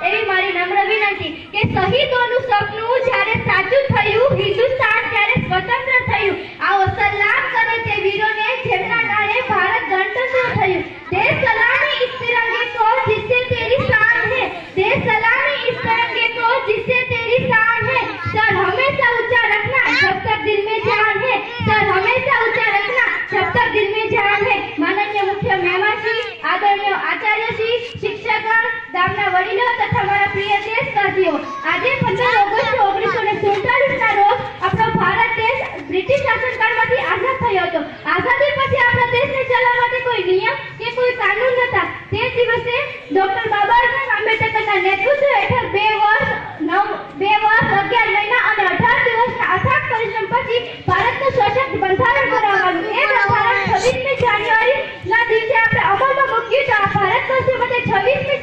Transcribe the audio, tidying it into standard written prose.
એવી મારી નમ્ર વિનંતી કે શહીદોનું સપનું જ્યારે સાચું થયું, હિન્દુસ્તાન જ્યારે સ્વતંત્ર થયું, આવો સલામ કરે તે વીરોને જેમના નામે ભારત ગણતંત્ર થયું। देश सलामी इस तिरंगे को जिससे तेरी शान है, देश सलामी इस तिरंगे को जिससे तेरी शान है। सर हमेशा ऊंचा रखना जब तक दिल में जान है, सर हमेशा ऊंचा रखना जब तक दिल में जान है। माननीय मुख्य મહેમાન શ્રી, આદરણીય આચાર્ય શ્રી, શિક્ષકગણ, ગામના વડીલો તથા મારા પ્રિય દેશવાસીઓ, આજે 15 ઓગસ્ટ 1947 ના રોજ આપણો ભારત દેશ બ્રિટિશ શાસનકાળમાંથી આઝાદ થયો હતો। આઝાદી પછી આપણા દેશને ચલાવવા માટે કોઈ નિયમ કે કોઈ કાનૂન નહોતા। તે દિવસે ડોક્ટર બાબા સાહેબ આંબેડકરના નેતૃત્વ હેઠળ 2 વર્ષ 11 મહિના અને 18 દિવસના અથાગ પરિશ્રમ પછી ભારતનું સશક્ત બંધારણ બનાવવાનું, એ બંધારણ 26મી જાન્યુઆરી ના દિવસે આપણે અમલમાં મૂક્યું તો આ ભારત વર્ષે માટે 26મી